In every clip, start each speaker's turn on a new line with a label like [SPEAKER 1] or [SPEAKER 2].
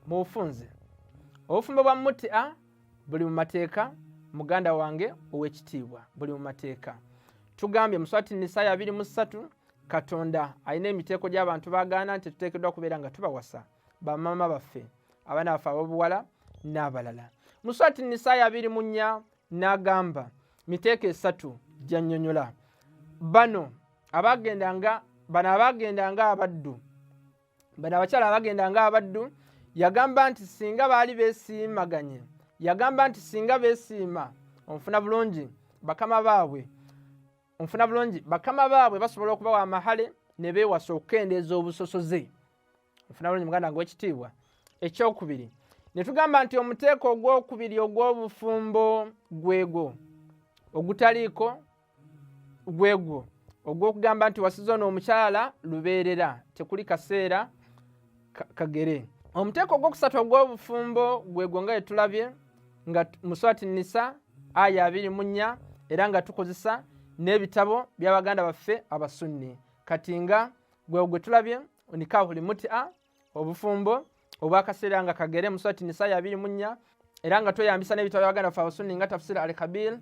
[SPEAKER 1] mu bufunze. Obufumbo bwa Mut'a buli mu mateeka, muganda wange ow'ekitiibwa, buli mu mateeka. Tugambye mu Surati Nisa 23 Katonda alina emiteeko gy'abantu bagaana nti tuteekeddwa kubeera nga tubawasa bamama baffe, abaana baffe ab'obuwala n'abalala. Mu Surati Nisa 24 n'agamba miteeko 3 gy'annyonnyola. Bano abagendanga abaddu, bano abakyala abagendanga abaddu, yagamba nti singa baali beesiimaganye, yagamba nti singa beesiima onfuna bulungi bakama baabwe basobola okubawa amahale ne beewasa okukendeeza obusosoze. Onfuna bulungi muganda wange w'ekitiibwa. Ekyokubiri ne tugamba nti omuteeko ogwokubiri ogw'obufumbo gwegwo ogutaliiko gwegwo ogw'okugamba nti wasiza ono omukyala lubeerera, tekuli kaseera kagere. Omuteeko ogwokusatu ogw'obufumbo gwegwo nga yetulabye nga mu Surati Nisa aya 24 era nga tukozesa n'ebitabo by'abaganda baffe abasunni. Kati nga gwe tulabye nikahuli Mut'a, obufumbo obwakaseera nga kagere mu Surati Nisa 24 era nga tweyambisa n'ebitabo by'abaganda baffe abasunni nga Faziri-Lectures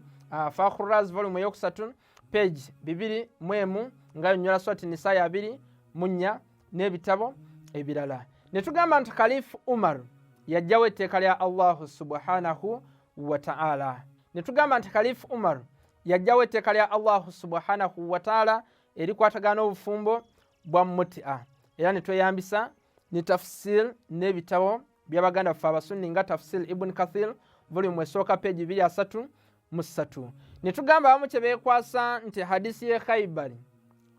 [SPEAKER 1] Fakhraz volume 3 page 2 nga yonnyola Surati Nisa 24 n'ebitabo ebirala. Ne tugamba nti Khalifa Umar yajjawo etteeka lya Allah subhanahu wa ta'ala. Ne tugamba nti Khalifa Umar yajjawo etteeka lya Allah subhanahu wa ta'ala erikwatagana obufumbo bwa Mut'a. Era ne tweyambisa ne tafsir n'ebitabo by'abaganda baffe abasunni nga Tafsir Ibn Kathir volume esooka page 233. Ne tugamba abamu kye beekwasa nti hadisi ye Khaybar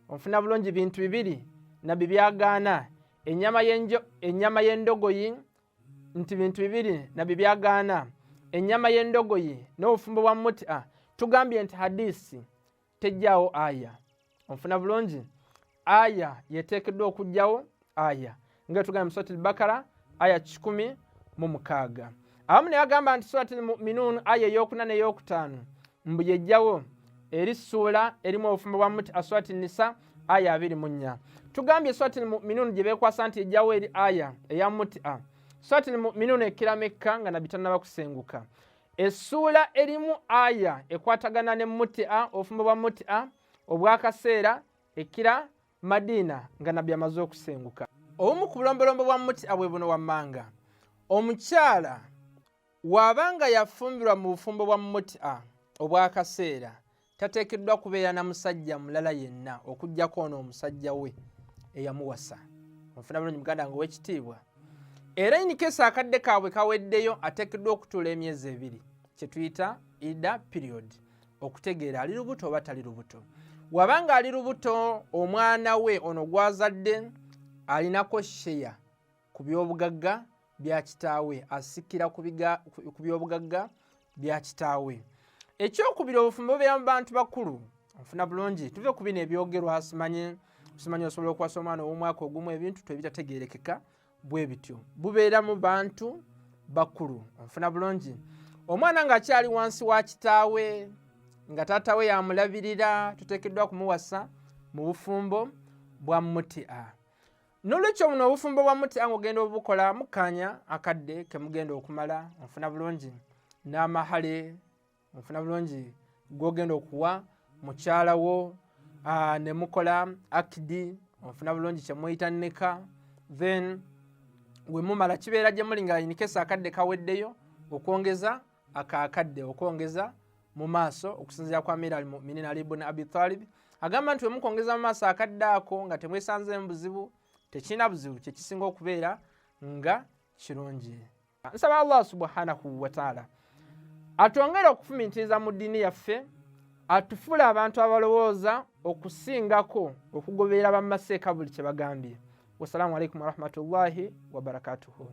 [SPEAKER 1] onfuna bulungi bintu bibiri nabbi byagaana. Ennyama y'endogoyi nti bintu bibiri nabbi byagaana, ennyama y'endogoyi n'obufumbo bwa Mut'a. Tugambye nti hadisi tejjaawo aya. Onfuna bulungi aya yeteekeddwa okujjawo aya nga tugambye mu Surati Al-Baqara aya 16. Abamu ne bagamba nti Surati Al-Mu'minun aya ey'okuna n'ey'okutaano mbu yejjawo eri ssuula erimu obufumbo bwa Mut'a Surati Nisa aya 24. Tugambye Surati Al-Mu'minun gye beekwasa nti ejjawo eri aya eya Mut'a. Surati Al-Mu'minun ekkira Mekka nga nabbi tannaba kusenguka. Essuula erimu aya ekwatagana ne Mut'a, obufumbo bwa Mut'a obwakaseera ekkira Madina nga nabbi amaze okusenguka. Obumu ku bulombolombo bwa Mut'a bwe buno wammanga. Omukyala wabanga yafumbirwa mu bufumbo bwa Mut'a obwakaseera tateekeddwa kubeera na musajja mulala yenna okuggyako ono omusajja we eyamuwasa. Onfuna bulungi muganda wange ow'ekitiibwa. Era inikesa akadde kaabwe kaweddeyo ateekeddwa okutuula emyezi 2 kye tuyita idda period okutegeera ali lubuto oba tali lubuto. Wabanga ali lubuto omwana we ono gwazadde alinako sheya ku byobugagga bya kitaawe, asikira ku byobugagga bya kitaawe. Ekyokubiri obufumbo bya bantu bakulu. Onfuna bulungi tuve ku bino ebyogerwa simanyi osobola okuwasa omwana ow'omwaka ogumu ebintu ebitategeerekeka bwe bityo bubeera mu bantu bakulu. Onfuna bulungi omwana ng'akyali wansi wa kitaawe nga taata we yamulabirira tuteekeddwa kumuwasa mu bufumbo bwa Mut'a. N'olwekyo buno obufumbo bwa Mut'a ng'ogenda obukola mukanya akadde ke mugenda okumala. Onfuna bulungi n'amahale, onfuna bulungi gw'ogenda okuwa mukyala wo ne mukola akidi, onfuna bulungi kye muyita nneka, then we mumala kibeera gye muli nga inikesa akadde kaweddeyo okwongeza akakadde okwongeza mu maaso okusinziira kwa Amir al-Mu'minin Ali ibn Abi Talib. Agamba nti we mukongeza mu maaso akadde ako nga temwesanze mu buzibu, tekirina buzibu, kye kisinga okubeera nga kirungi. Nsaba Allah subhanahu wa ta'ala atwongere okufumiitiriza mu ddiini yaffe, atufuule abantu abalowooza okusingako okugoberera bammaseeka buli kye bagambye. Wassalamu alaikum warahmatullahi wabarakatuhu.